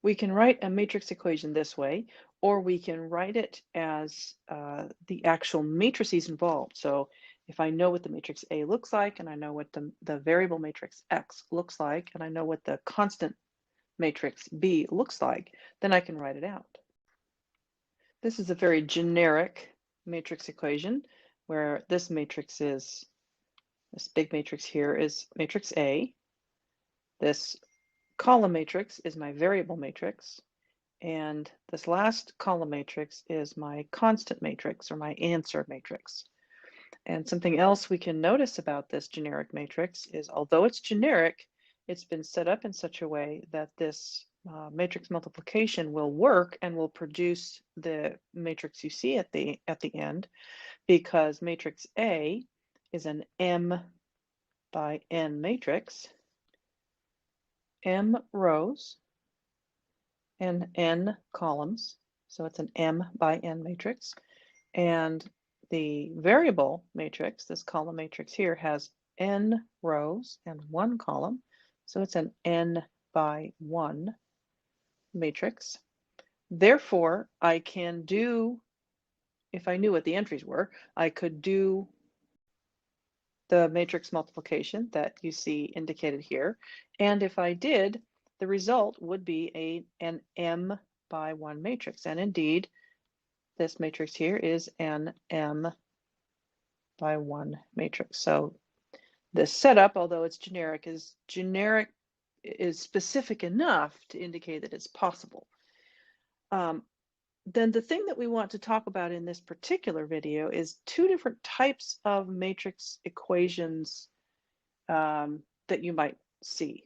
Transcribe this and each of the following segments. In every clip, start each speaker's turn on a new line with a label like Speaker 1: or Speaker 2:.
Speaker 1: We can write a matrix equation this way, or we can write it as the actual matrices involved. So if I know what the matrix A looks like, and I know what the variable matrix X looks like, and I know what the constant matrix B looks like, then I can write it out. This is a very generic matrix equation where this matrix is, this big matrix here is matrix A. This column matrix is my variable matrix. And this last column matrix is my constant matrix or my answer matrix. And something else we can notice about this generic matrix is although it's generic, it's been set up in such a way that this matrix multiplication will work and will produce the matrix you see at the end, because matrix A is an M by N matrix, M rows and N columns. So it's an M by N matrix. And the variable matrix, this column matrix here, has N rows and 1 column. So it's an N by 1 matrix. Therefore, I can do, if I knew what the entries were, I could do the matrix multiplication that you see indicated here. And if I did, the result would be an M by 1 matrix. And indeed, this matrix here is an M by 1 matrix. So this setup, although it's generic, is specific enough to indicate that it's possible. Then the thing that we want to talk about in this particular video is 2 different types of matrix equations that you might see.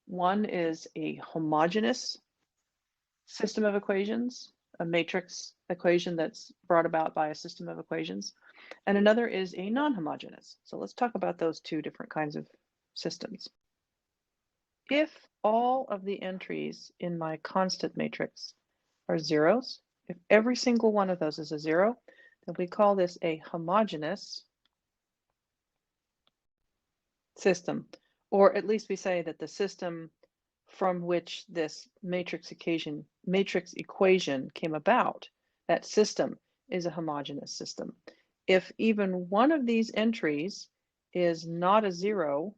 Speaker 1: One is a homogeneous system of equations, a matrix equation that's brought about by a system of equations, and another is a non-homogeneous. So let's talk about those 2 different kinds of systems. If all of the entries in my constant matrix are zeros, if every single one of those is a 0, then we call this a homogeneous system. Or at least we say that the system from which this matrix equation came about, that system is a homogeneous system. If even one of these entries is not a 0,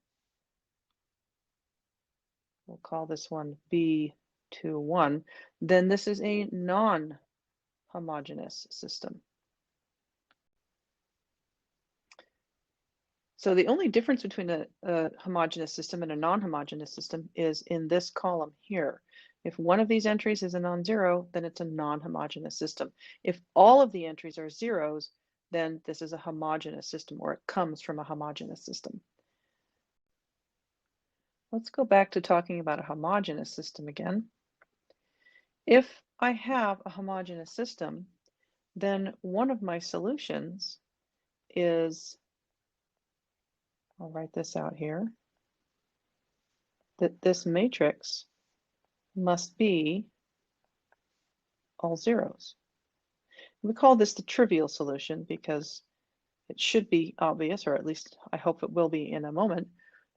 Speaker 1: we'll call this one B21, then this is a non-homogeneous system. So the only difference between a homogeneous system and a non-homogeneous system is in this column here. If one of these entries is a non-zero, then it's a non-homogeneous system. If all of the entries are zeros, then this is a homogeneous system, or it comes from a homogeneous system. Let's go back to talking about a homogeneous system again. If I have a homogeneous system, then one of my solutions is, I'll write this out here, that this matrix must be all zeros. We call this the trivial solution because it should be obvious, or at least I hope it will be in a moment,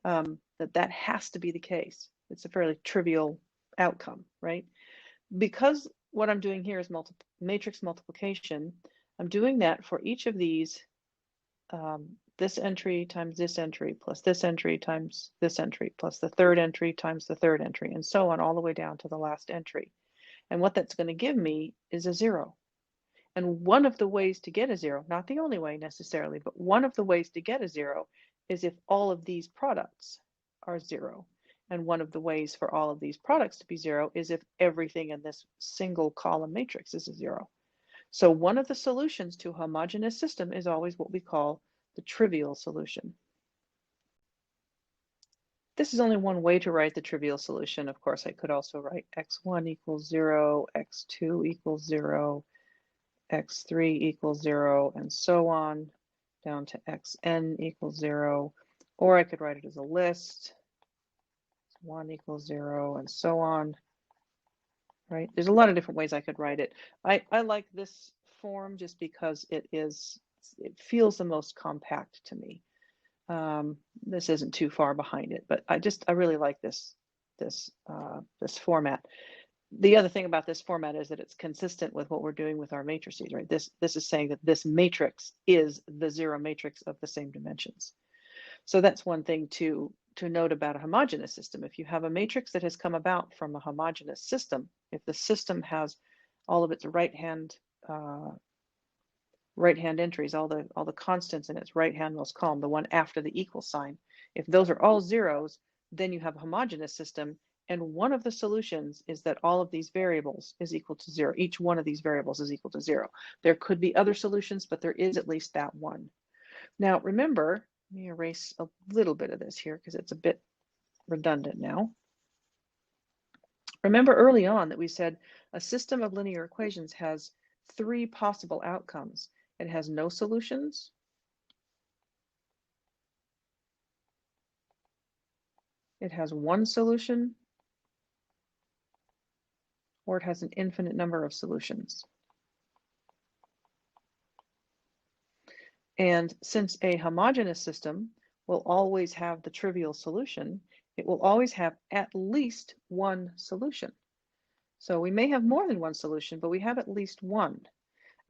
Speaker 1: that has to be the case. It's a fairly trivial outcome, right? Because what I'm doing here is matrix multiplication, I'm doing that for each of these, this entry times this entry plus this entry times this entry plus the third entry times the third entry, and so on all the way down to the last entry. And what that's going to give me is a 0. And one of the ways to get a 0, not the only way necessarily, but one of the ways to get a 0 is if all of these products are 0. And one of the ways for all of these products to be 0 is if everything in this single column matrix is a 0. So one of the solutions to a homogeneous system is always what we call the trivial solution. This is only one way to write the trivial solution. Of course, I could also write x1 equals 0, x2 equals 0, x3 equals 0, and so on, down to xn equals 0. Or I could write it as a list, 1 equals 0, and so on, right? There's a lot of different ways I could write it. I like this form just because it feels the most compact to me. This isn't too far behind it, but I really like this format. the other thing about this format is that it's consistent with what we're doing with our matrices, right? This is saying that this matrix is the zero matrix of the same dimensions. So that's one thing to note about a homogeneous system. If you have a matrix that has come about from a homogeneous system, if the system has all of its right-hand entries, all the constants in its right-handmost column, the one after the equal sign, if those are all zeros, then you have a homogeneous system. And one of the solutions is that all of these variables is equal to zero. Each one of these variables is equal to zero. There could be other solutions, but there is at least that one. Now, remember, let me erase a little bit of this here because it's a bit redundant now. Remember early on that we said a system of linear equations has three possible outcomes. It has no solutions, it has one solution, or it has an infinite number of solutions. And since a homogeneous system will always have the trivial solution, it will always have at least one solution. So we may have more than one solution, but we have at least one.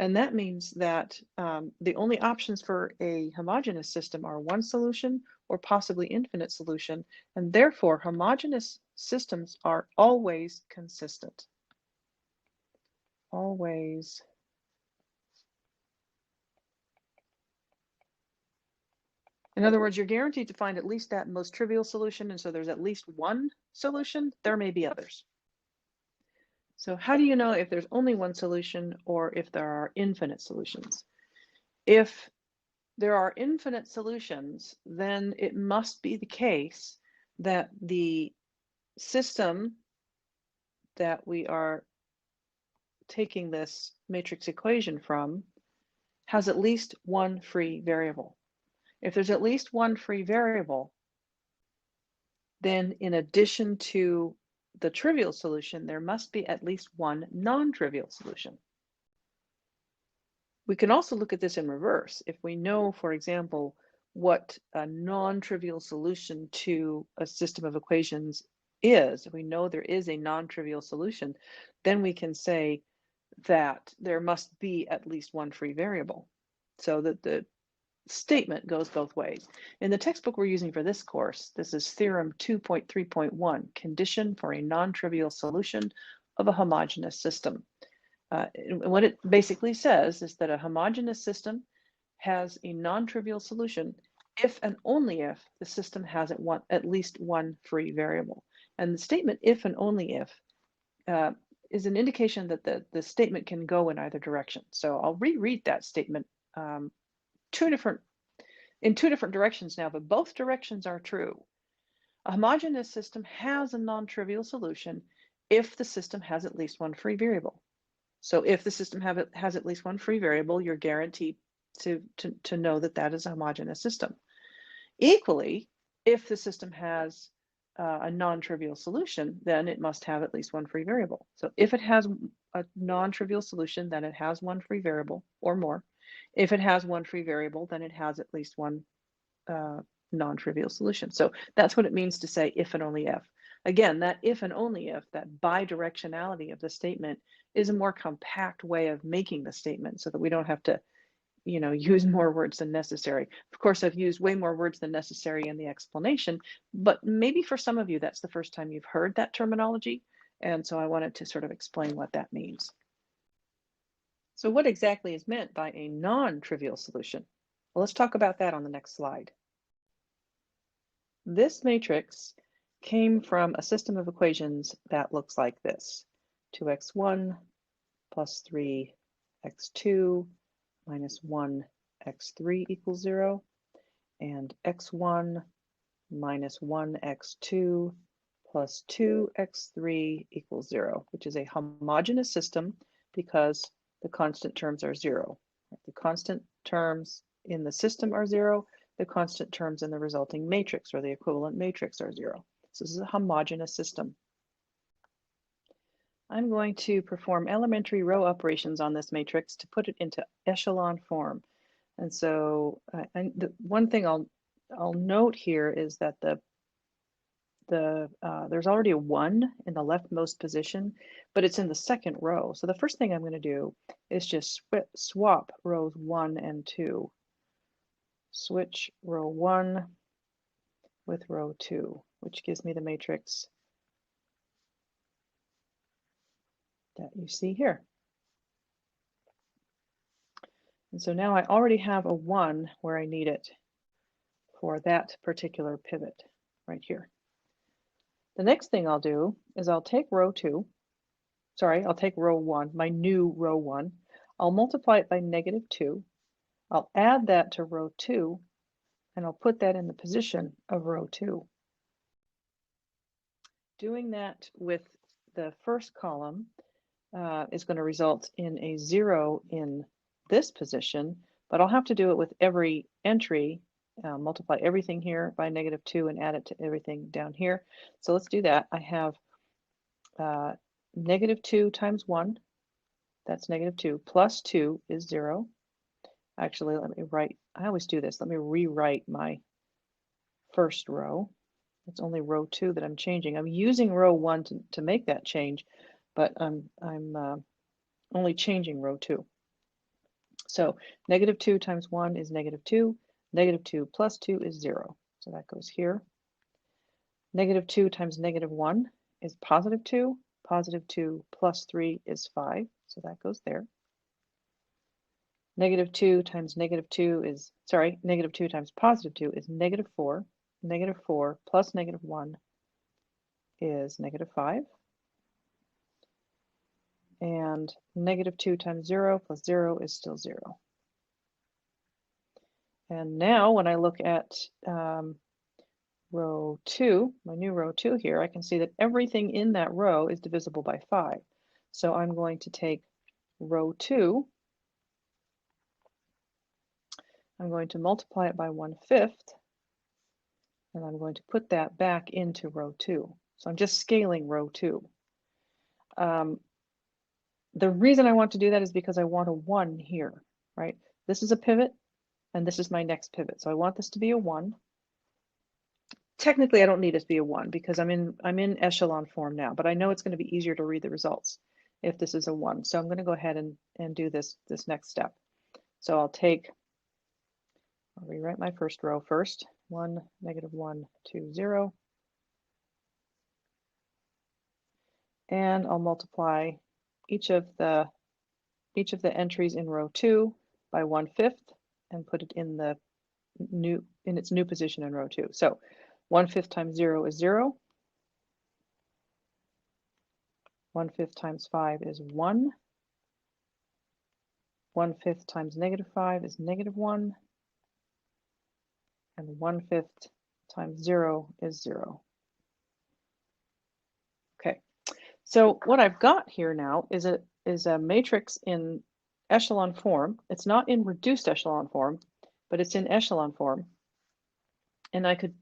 Speaker 1: And that means that the only options for a homogeneous system are one solution or possibly infinite solution. And therefore, homogeneous systems are always consistent. Always. In other words, you're guaranteed to find at least that most trivial solution. And so there's at least one solution. There may be others. So how do you know if there's only one solution or if there are infinite solutions? If there are infinite solutions, then it must be the case that the system that we are taking this matrix equation from has at least one free variable. If there's at least one free variable, then in addition to the trivial solution, there must be at least one non-trivial solution. We can also look at this in reverse. If we know, for example, what a non-trivial solution to a system of equations is, if we know there is a non-trivial solution, then we can say that there must be at least one free variable. So that the statement goes both ways. In the textbook we're using for this course, this is Theorem 2.3.1, condition for a non-trivial solution of a homogeneous system. What it basically says is that a homogeneous system has a non-trivial solution if and only if the system has at least one free variable. And the statement if and only if is an indication that the statement can go in either direction. So I'll reread that statement in two different directions now, but both directions are true. A homogeneous system has a non-trivial solution if the system has at least one free variable. So if the system has at least one free variable, you're guaranteed to know that that is a homogeneous system. Equally, if the system has a non-trivial solution, then it must have at least one free variable. So if it has a non-trivial solution, then it has one free variable or more. If it has one free variable, then it has at least one non-trivial solution. So that's what it means to say if and only if. Again, that if and only if, that bidirectionality of the statement is a more compact way of making the statement so that we don't have to, use more words than necessary. Of course, I've used way more words than necessary in the explanation, but maybe for some of you, that's the first time you've heard that terminology. And so I wanted to sort of explain what that means. So what exactly is meant by a non-trivial solution? Well, let's talk about that on the next slide. This matrix came from a system of equations that looks like this. 2x1 plus 3x2 minus 1x3 equals 0, and x1 minus 1x2 plus 2x3 equals 0, which is a homogeneous system because the constant terms are 0. The constant terms in the system are 0. The constant terms in the resulting matrix or the equivalent matrix are 0. So this is a homogeneous system. I'm going to perform elementary row operations on this matrix to put it into echelon form. And so the one thing I'll note here is that the there's already a 1 in the leftmost position, but it's in the second row. So the first thing I'm going to do is just swap rows 1 and 2. Switch row 1 with row 2, which gives me the matrix that you see here. And so now I already have a 1 where I need it for that particular pivot right here. The next thing I'll do is I'll take row 1, my new row 1. I'll multiply it by -2. I'll add that to row 2, and I'll put that in the position of row 2. Doing that with the first column is going to result in a 0 in this position, but I'll have to do it with every entry, multiply everything here by -2 and add it to everything down here. So let's do that. I have -2 times 1, that's -2, plus 2 is 0. Actually, let me write, I always do this, let me rewrite my first row. It's only row 2 that I'm changing. I'm using row 1 to make that change, but I'm only changing row 2. So -2 times 1 is -2. -2 plus 2 is 0. So that goes here. -2 times -1 is +2. +2 plus 3 is 5. So that goes there. -2 times -2 is, -2 times +2 is -4. -4 plus -1 is -5. And -2 times 0 plus 0 is still 0. And now when I look at row 2, my new row 2 here, I can see that everything in that row is divisible by 5. So I'm going to take row 2, I'm going to multiply it by 1/5, and I'm going to put that back into row 2. So I'm just scaling row 2. The reason I want to do that is because I want a 1 here, right? This is a pivot, and this is my next pivot. So I want this to be a 1. Technically, I don't need it to be a 1 because I'm in echelon form now, but I know it's going to be easier to read the results if this is a 1. So I'm going to go ahead and do this next step. So I'll rewrite my first row first. 1, -1, 2, 0. And I'll multiply each of the entries in row 2 by 1/5 and put it in its new position in row 2. So 1/5 times 0 is 0. 1/5 times 5 is 1. 1/5 times -5 is -1. And 1/5 times 0 is 0. Okay, so what I've got here now is a matrix in echelon form. It's not in reduced echelon form, but it's in echelon form. And I could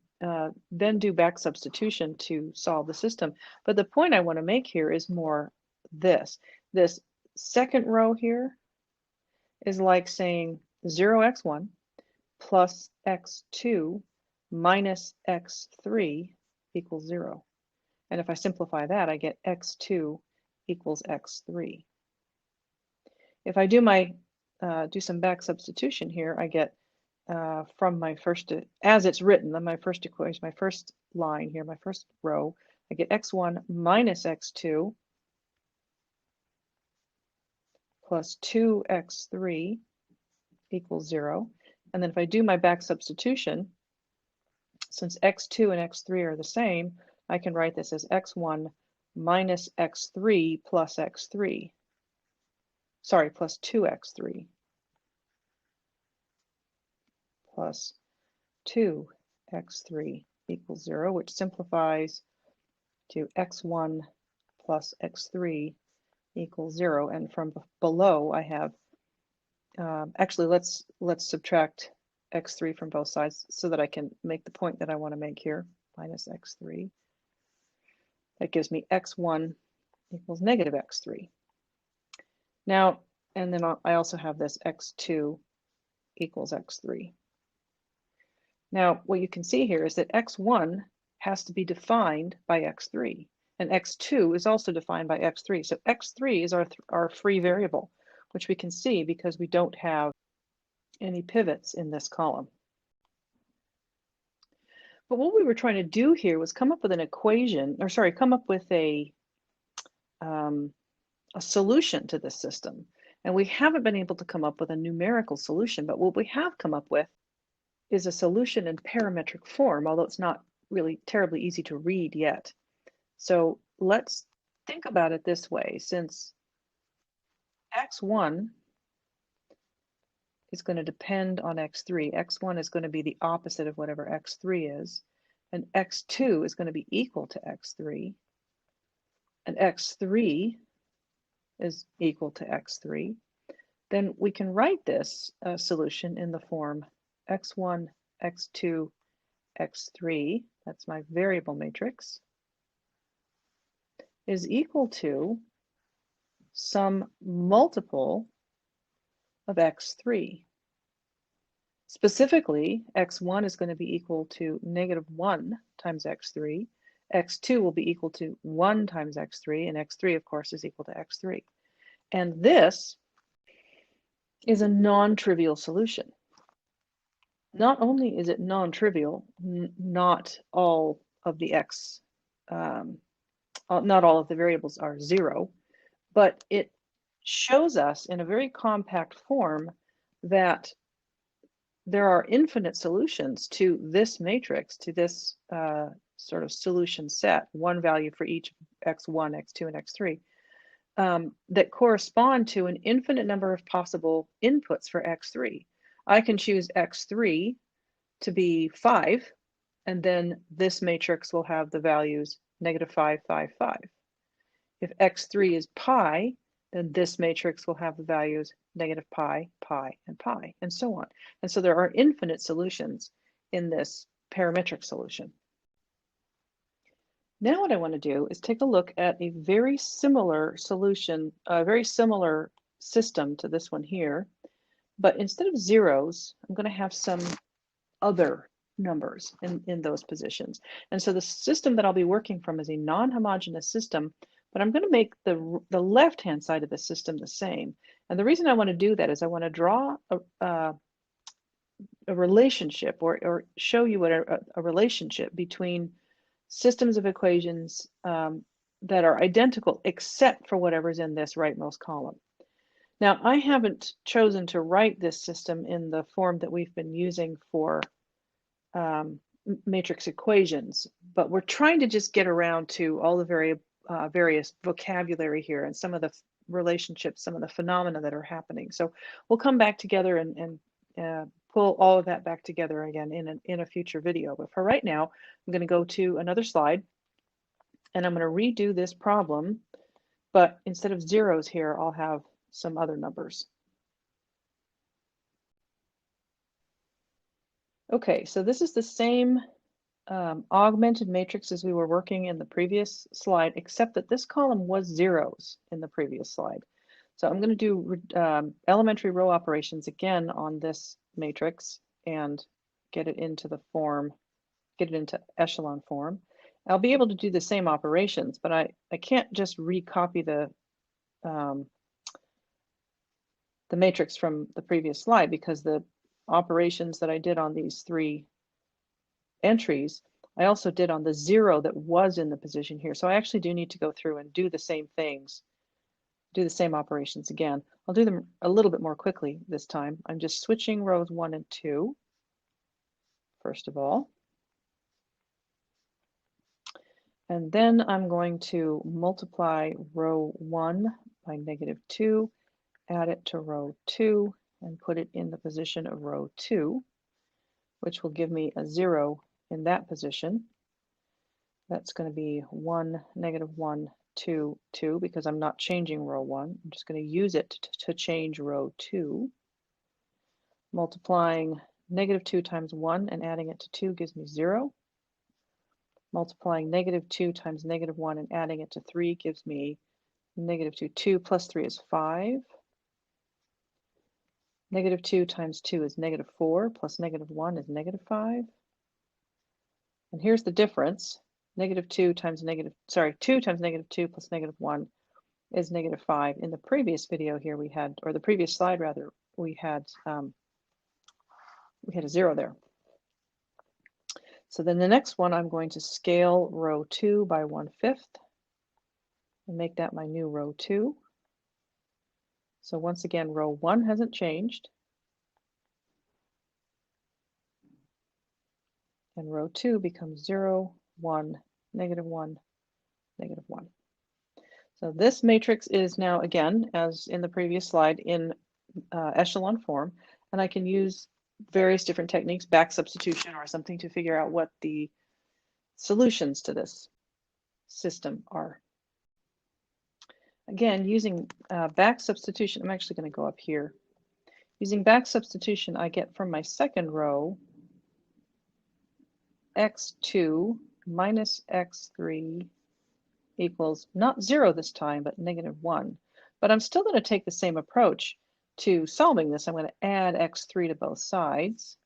Speaker 1: then do back substitution to solve the system. But the point I want to make here is more this. This second row here is like saying 0x1 plus x2 minus x3 equals 0. And if I simplify that, I get x2 equals x3. If I do do some back substitution here, I get from my first, as it's written, my first equation, my first line here, my first row, I get x1 minus x2 plus 2x3 equals 0. And then if I do my back substitution, since x2 and x3 are the same, I can write this as x1 minus x3 plus x3. Sorry, plus 2x3 plus 2x3 equals 0, which simplifies to x1 plus x3 equals 0. And from below, I have, actually, let's subtract x3 from both sides so that I can make the point that I want to make here, minus x3. That gives me x1 equals negative x3. Now, and then I also have this x2 equals x3. Now, what you can see here is that x1 has to be defined by x3. And x2 is also defined by x3. So x3 is our free variable, which we can see because we don't have any pivots in this column. But what we were trying to do here was come up with an equation, or sorry, come up with a solution to this system. And we haven't been able to come up with a numerical solution, but what we have come up with is a solution in parametric form, although it's not really terribly easy to read yet. So let's think about it this way. Since x1 is going to depend on x3, x1 is going to be the opposite of whatever x3 is, and x2 is going to be equal to x3, and x3 is equal to x3, then we can write this solution in the form x1, x2, x3, that's my variable matrix, is equal to some multiple of x3. Specifically, x1 is going to be equal to -1 times x3, x2 will be equal to 1 times x3, and x3, of course, is equal to x3. And this is a non-trivial solution. Not only is it non-trivial, not all of the not all of the variables are 0, but it shows us in a very compact form that there are infinite solutions to this matrix, to this sort of solution set, one value for each x1, x2, and x3, that correspond to an infinite number of possible inputs for x3. I can choose x3 to be 5, and then this matrix will have the values -5, 5, 5. If x3 is pi, then this matrix will have the values -pi, pi, and pi, and so on. And so there are infinite solutions in this parametric solution. Now what I want to do is take a look at a very similar solution, a very similar system to this one here, but instead of zeros, I'm going to have some other numbers in those positions. And so the system that I'll be working from is a non-homogeneous system, but I'm going to make the left-hand side of the system the same. And the reason I want to do that is I want to draw a relationship or show you what a relationship between systems of equations that are identical except for whatever's in this rightmost column. Now, I haven't chosen to write this system in the form that we've been using for matrix equations, but we're trying to just get around to all the various vocabulary here and some of the relationships, some of the phenomena that are happening. So we'll come back together and pull all of that back together again in a future video. But for right now, I'm going to go to another slide and I'm going to redo this problem, but instead of zeros here, I'll have some other numbers. Okay, so this is the same augmented matrix as we were working in the previous slide, except that this column was zeros in the previous slide. So I'm going to do elementary row operations again on this matrix and get it into the form, get it into echelon form. I'll be able to do the same operations, but I can't just recopy the matrix from the previous slide because the operations that I did on these 3 entries, I also did on the 0 that was in the position here. So I actually do need to go through and do the same things, do the same operations again. I'll do them a little bit more quickly this time. I'm just switching rows 1 and 2, first of all. And then I'm going to multiply row 1 by -2, add it to row 2, and put it in the position of row 2, which will give me a 0 in that position. That's going to be 1, -1, 2, 2, because I'm not changing row 1. I'm just going to use it to change row 2. Multiplying -2 times 1 and adding it to 2 gives me 0. Multiplying -2 times -1 and adding it to 3 gives me -2. 2 plus 3 is 5. -2 times 2 is -4, plus -1 is -5. And here's the difference. 2 times -2 plus -1 is -5. In the previous video here we had, or the previous slide rather, we had a 0 there. So then the next one, I'm going to scale row 2 by 1/5 and make that my new row 2. So once again, row 1 hasn't changed. And row 2 becomes 0, 1, -1, -1. So this matrix is now, again, as in the previous slide, in echelon form, and I can use various different techniques, back substitution or something, to figure out what the solutions to this system are. Again, using back substitution, I'm actually going to go up here. Using back substitution, I get from my second row x2 minus x3 equals not 0 this time, but -1. But I'm still going to take the same approach to solving this. I'm going to add x3 to both sides.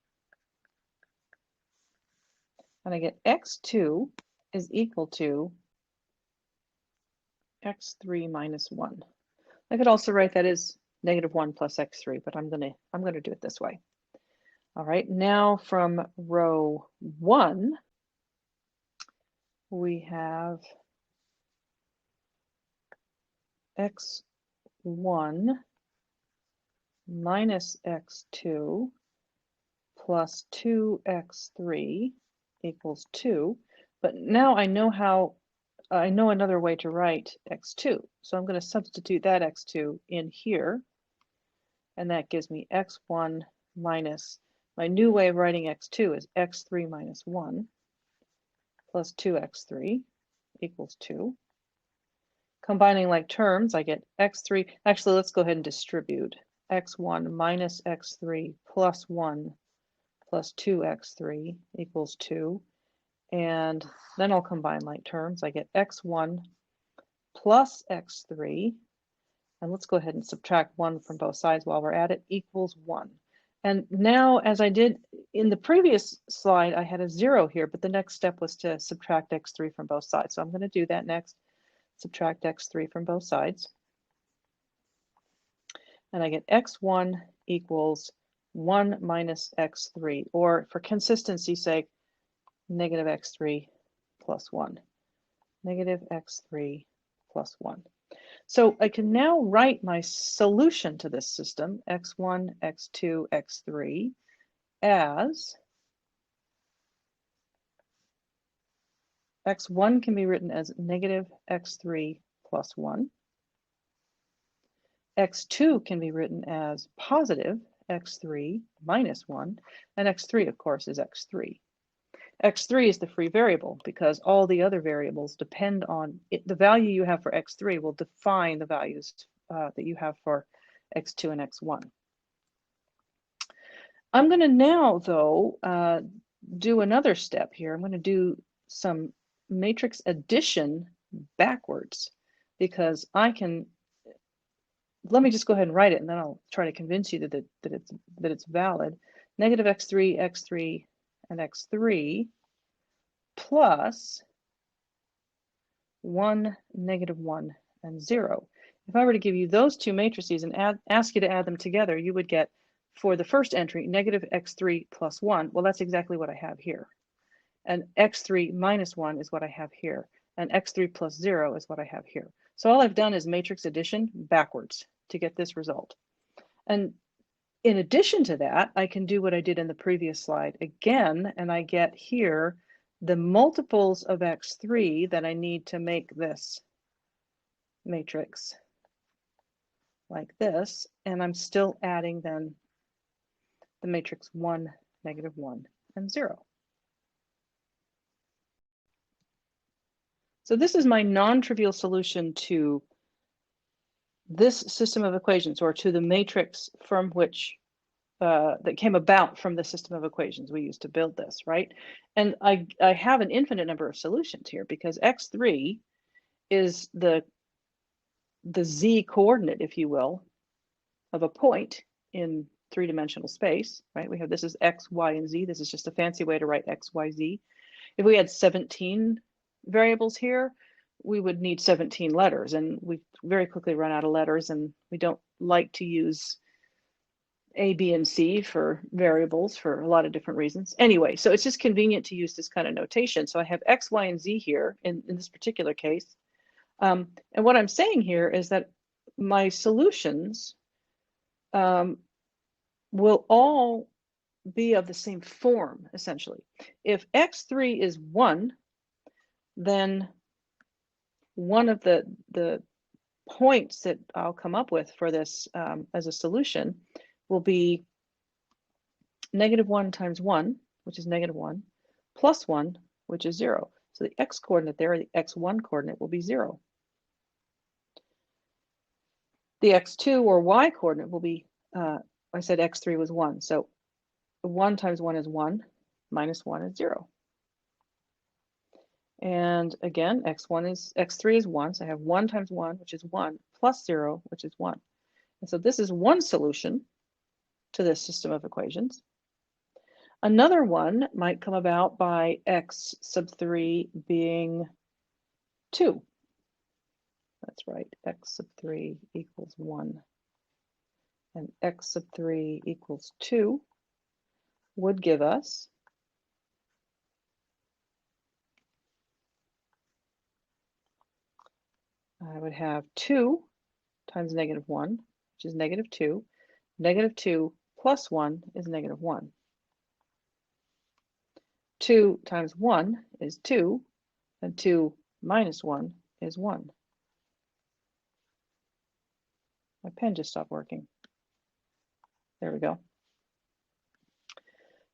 Speaker 1: And I get x2 is equal to x3 minus 1. I could also write that as -1 plus x3, but I'm going to do it this way. All right, now from row 1, we have x1 minus x2 plus 2x3 equals 2. But now I know another way to write x2. So I'm going to substitute that x2 in here. And that gives me x1 minus, my new way of writing x2 is x3 minus 1 plus 2x3 equals 2. Combining like terms, I get x3. Actually, let's go ahead and distribute. x1 minus x3 plus 1 plus 2x3 equals 2. And then I'll combine like terms. I get x1 plus x3. And let's go ahead and subtract 1 from both sides while we're at it, equals 1. And now, as I did in the previous slide, I had a 0 here, but the next step was to subtract x3 from both sides. So I'm going to do that next. Subtract x3 from both sides. And I get x1 equals 1 minus x3, or for consistency's sake, negative x3 plus 1. Negative x3 plus 1. So I can now write my solution to this system, x1, x2, x3, as x1 can be written as negative x3 plus 1. x2 can be written as positive x3 minus 1. And x3, of course, is x3. x3 is the free variable because all the other variables depend on it. The value you have for x3 will define the values that you have for x2 and x1. I'm going to now, though, do another step here. I'm going to do some matrix addition backwards because I can. Let me just go ahead and write it, and then I'll try to convince you that it's valid. Negative x3, x3, and x3 plus 1, -1, and 0. If I were to give you those two matrices and ask you to add them together, you would get, for the first entry, negative x3 plus 1. Well, that's exactly what I have here. And x3 minus 1 is what I have here. And x3 plus 0 is what I have here. So all I've done is matrix addition backwards to get this result. And in addition to that, I can do what I did in the previous slide again, and I get here the multiples of x3 that I need to make this matrix like this, and I'm still adding then the matrix 1, -1, and 0. So this is my non-trivial solution to this system of equations, or to the matrix from which that came about from the system of equations we used to build this, right? And I have an infinite number of solutions here because x3 is the z coordinate, if you will, of a point in three-dimensional space, right? We have this is x, y, and z. This is just a fancy way to write x, y, z. If we had 17 variables here, we would need 17 letters, and we very quickly run out of letters, and we don't like to use A, B, and C for variables for a lot of different reasons. Anyway, so it's just convenient to use this kind of notation. So I have X, Y, and Z here in this particular case. And what I'm saying here is that my solutions will all be of the same form, essentially. If X3 is 1, then one of the points that I'll come up with for this as a solution will be -1 times 1, which is -1, plus 1, which is 0. So the x coordinate there, the x1 coordinate, will be 0. The x2 or y coordinate will be, I said x3 was 1, so 1 times 1 is 1, minus 1 is 0. And again, x3 is 1, so I have 1 times 1, which is 1, plus 0, which is 1. And so this is one solution to this system of equations. Another one might come about by x sub 3 being 2. That's right, x sub 3 equals 1. And x sub 3 equals 2 would give us I would have 2 times -1, which is -2. -2 plus 1 is -1. 2 times 1 is 2, and 2 minus 1 is 1. My pen just stopped working. There we go.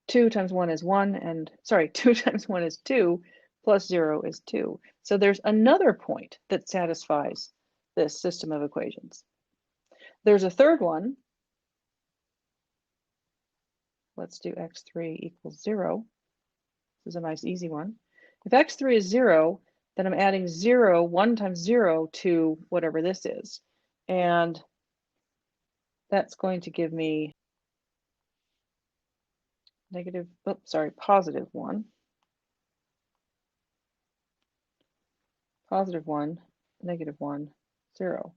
Speaker 1: 2 times 1 is 1, and sorry, 2 times 1 is 2, plus 0 is 2. So there's another point that satisfies this system of equations. There's a third one. Let's do x3 equals 0. This is a nice easy one. If x3 is 0, then I'm adding 0, 1 times 0 to whatever this is. And that's going to give me positive 1. Positive 1, -1, 0.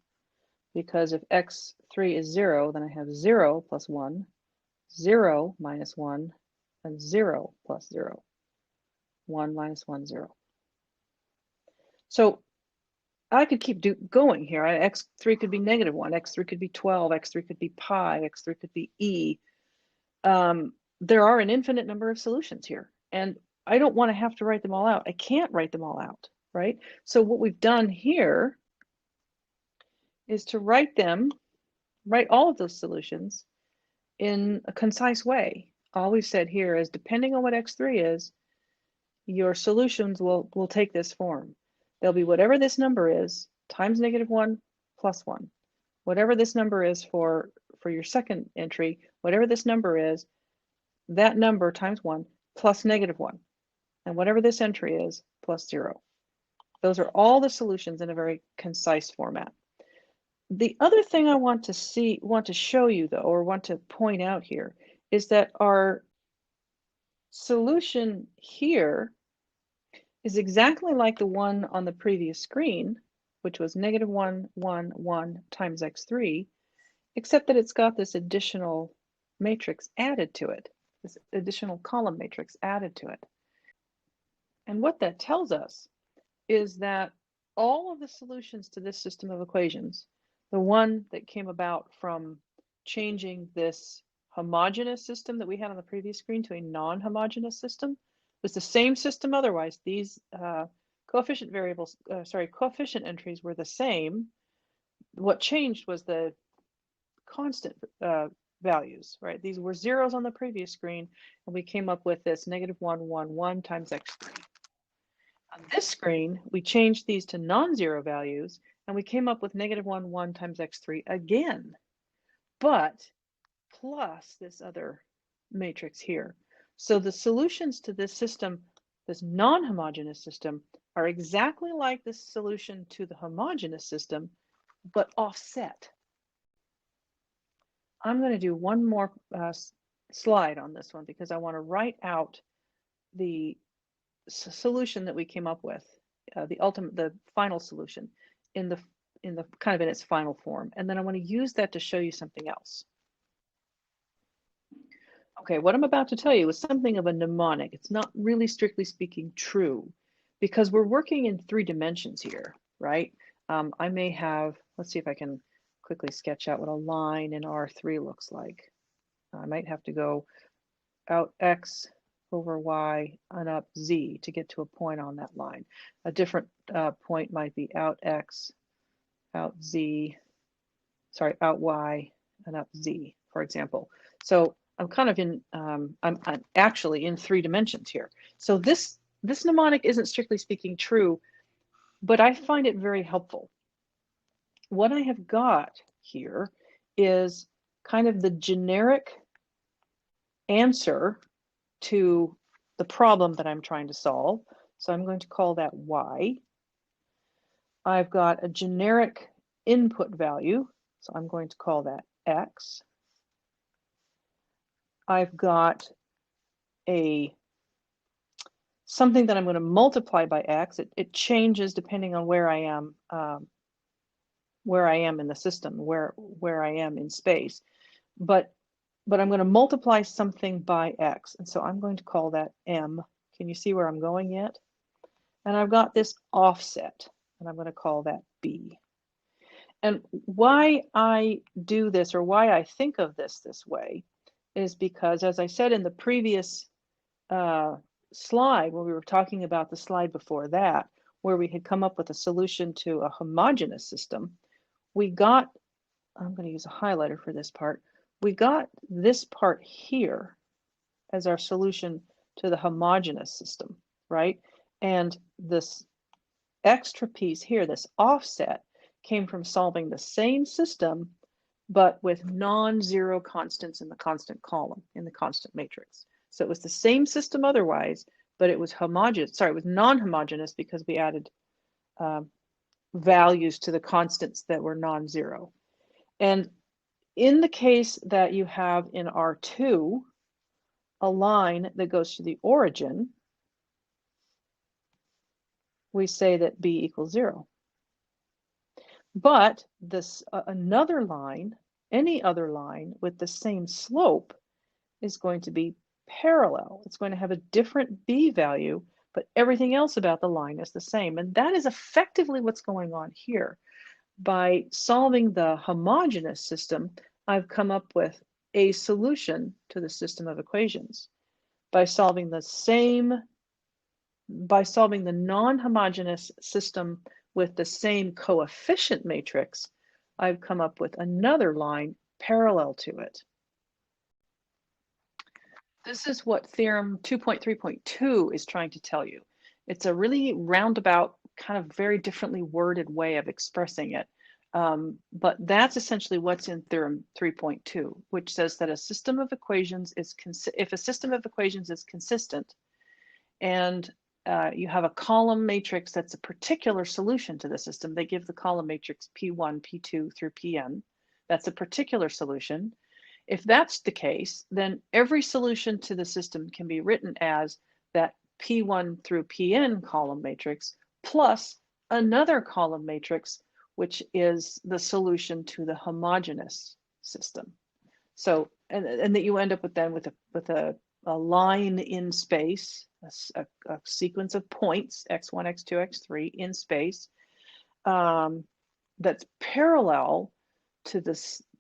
Speaker 1: Because if x3 is 0, then I have 0 plus 1, 0 minus 1, and 0 plus 0. 1 minus 1, 0. So I could keep going here. X3 could be -1, x3 could be 12, x3 could be pi, x3 could be e. There are an infinite number of solutions here, and I don't want to have to write them all out. I can't write them all out, right? So what we've done here is to write all of those solutions in a concise way. All we've said here is, depending on what x3 is, your solutions will take this form. They'll be whatever this number is times -1 plus 1. Whatever this number is for your second entry, whatever this number is, that number times 1 plus -1. And whatever this entry is, plus 0. Those are all the solutions in a very concise format. The other thing I want to show you, though, or want to point out here, is that our solution here is exactly like the one on the previous screen, which was -1, 1, 1 times x3, except that it's got this additional matrix added to it, this additional column matrix added to it. And what that tells us is that all of the solutions to this system of equations, the one that came about from changing this homogeneous system that we had on the previous screen to a non-homogeneous system, was the same system otherwise. These coefficient entries were the same. What changed was the constant values, right? These were zeros on the previous screen, and we came up with this -1, 1, 1 times x3. On this screen, we changed these to non-zero values, and we came up with -1, 1 times x3 again, but plus this other matrix here. So the solutions to this system, this non-homogeneous system, are exactly like the solution to the homogeneous system, but offset. I'm going to do one more slide on this one because I want to write out the solution that we came up with, the final solution in the kind of in its final form. And then I want to use that to show you something else. Okay, what I'm about to tell you is something of a mnemonic. It's not really strictly speaking true because we're working in 3 dimensions here, right? I may have, let's see if I can quickly sketch out what a line in R3 looks like. I might have to go out X over Y and up Z to get to a point on that line. A different point might be out X, out Z, sorry, out Y and up Z, for example. So I'm kind of in, I'm actually in 3 dimensions here. So this mnemonic isn't strictly speaking true, but I find it very helpful. What I have got here is kind of the generic answer to the problem that I'm trying to solve. So I'm going to call that Y. I've got a generic input value, so I'm going to call that X. I've got something that I'm going to multiply by X. It changes depending on where I am in the system, where I am in space. But I'm going to multiply something by X. And so I'm going to call that M. Can you see where I'm going yet? And I've got this offset, and I'm going to call that B. And why I do this, or why I think of this way, is because, as I said in the previous slide, when we were talking about the slide before that, where we had come up with a solution to a homogeneous system, we got, I'm going to use a highlighter for this part, we got this part here as our solution to the homogeneous system, right? And this extra piece here, this offset, came from solving the same system, but with non-zero constants in the constant column, in the constant matrix. So it was the same system otherwise, but it was homogeneous, sorry, it was non-homogeneous because we added values to the constants that were non-zero. And in the case that you have in R2, a line that goes to the origin, we say that B equals 0. But this another line, any other line with the same slope is going to be parallel. It's going to have a different B value, but everything else about the line is the same. And that is effectively what's going on here. By solving the homogeneous system, I've come up with a solution to the system of equations. By solving the non-homogeneous system with the same coefficient matrix, I've come up with another line parallel to it. This is what Theorem 2.3.2 is trying to tell you. It's a really roundabout, kind of very differently worded way of expressing it. But that's essentially what's in Theorem 3.2, which says that a system of equations is, if a system of equations is consistent and you have a column matrix that's a particular solution to the system, they give the column matrix P1, P2 through Pn. That's a particular solution. If that's the case, then every solution to the system can be written as that P1 through Pn column matrix plus another column matrix, which is the solution to the homogeneous system. So, and that you end up with then with a line in space, a sequence of points, x1, x2, x3 in space, that's parallel to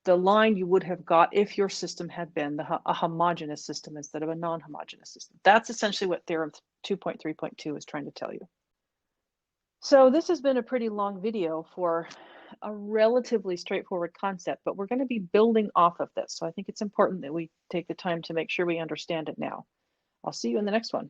Speaker 1: the line you would have got if your system had been a homogeneous system instead of a non-homogeneous system. That's essentially what Theorem 2.3.2 is trying to tell you. So this has been a pretty long video for a relatively straightforward concept, but we're going to be building off of this. So I think it's important that we take the time to make sure we understand it now. I'll see you in the next one.